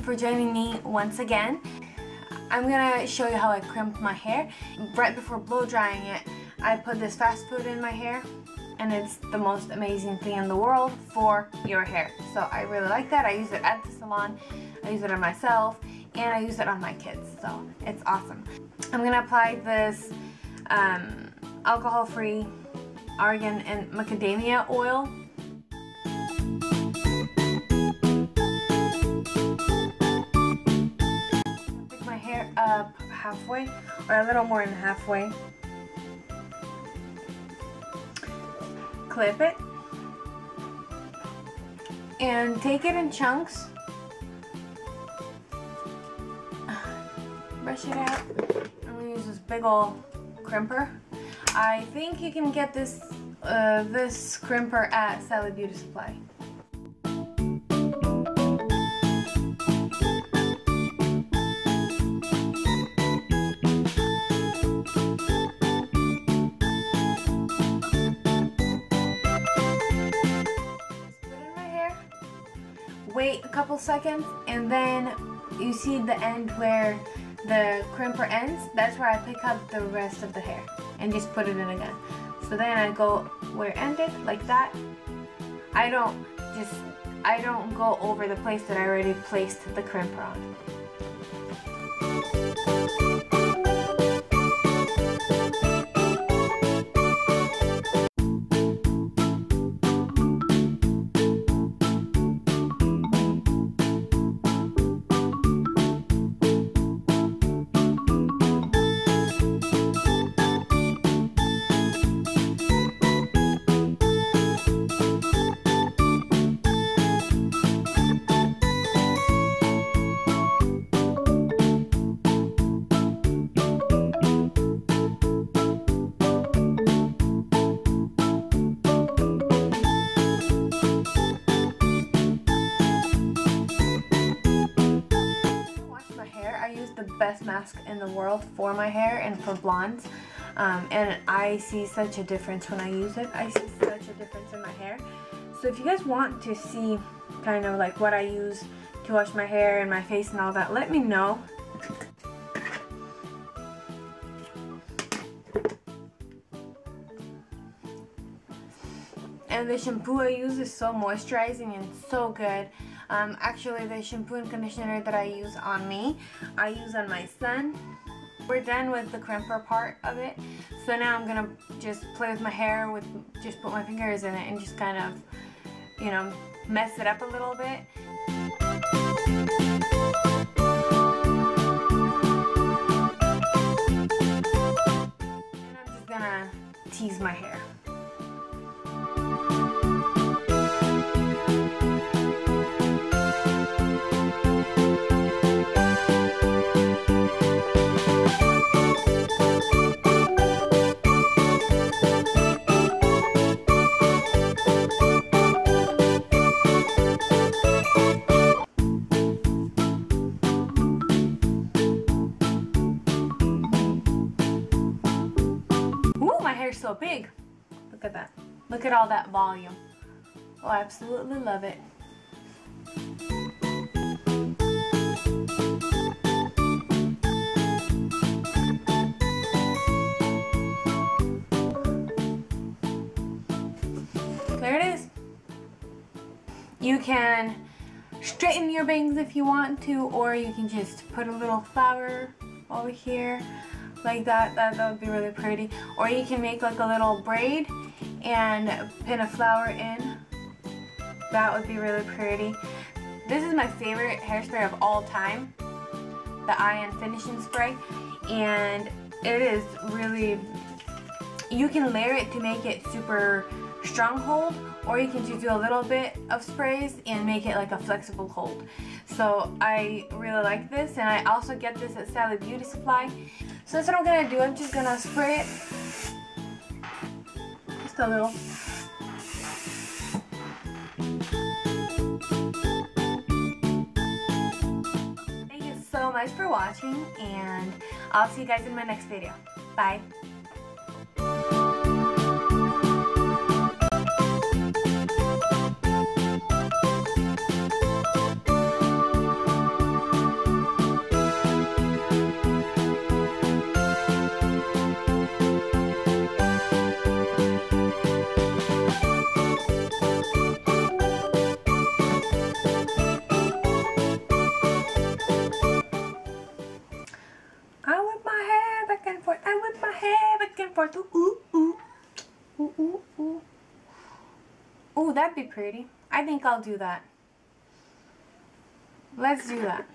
for joining me once again. I'm gonna show you how I crimp my hair. Right before blow drying it, I put this fast food in my hair, and it's the most amazing thing in the world for your hair. So I really like that. I use it at the salon, I use it on myself, and I use it on my kids, so it's awesome. I'm gonna apply this alcohol-free argan and macadamia oil. Pick my hair up halfway, or a little more than halfway. Clip it and take it in chunks. Brush it out. I'm gonna use this big old crimper. I think you can get this this crimper at Sally Beauty Supply. Wait a couple seconds, and then you see the end where the crimper ends. That's where I pick up the rest of the hair and just put it in again. So then I go where it ended, like that. I don't go over the place that I already placed the crimper on. The best mask in the world for my hair and for blondes, and I see such a difference when I use it. I see such a difference in my hair. So if you guys want to see kind of like what I use to wash my hair and my face and all that, let me know. And the shampoo I use is so moisturizing and so good. Actually, the shampoo and conditioner that I use on me, I use on my son. We're done with the crimper part of it. So now I'm gonna just play with my hair, just put my fingers in it and just kind of, you know, mess it up a little bit. And I'm just gonna tease my hair. My hair's so big. Look at that. Look at all that volume. Oh, I absolutely love it. There it is. You can straighten your bangs if you want to, or you can just put a little flower over here. Like that would be really pretty. Or you can make like a little braid and pin a flower in. That would be really pretty. This is my favorite hairspray of all time, the Iron Finishing Spray, and it is really, you can layer it to make it super strong hold, or you can just do a little bit of sprays and make it like a flexible hold. So I really like this, and I also get this at Sally Beauty Supply. So that's what I'm gonna do. I'm just gonna spray it just a little. Thank you so much for watching, and I'll see you guys in my next video. Bye. part two. Ooh, ooh. Ooh, ooh, ooh. Ooh, that'd be pretty. I think I'll do that. Let's do that.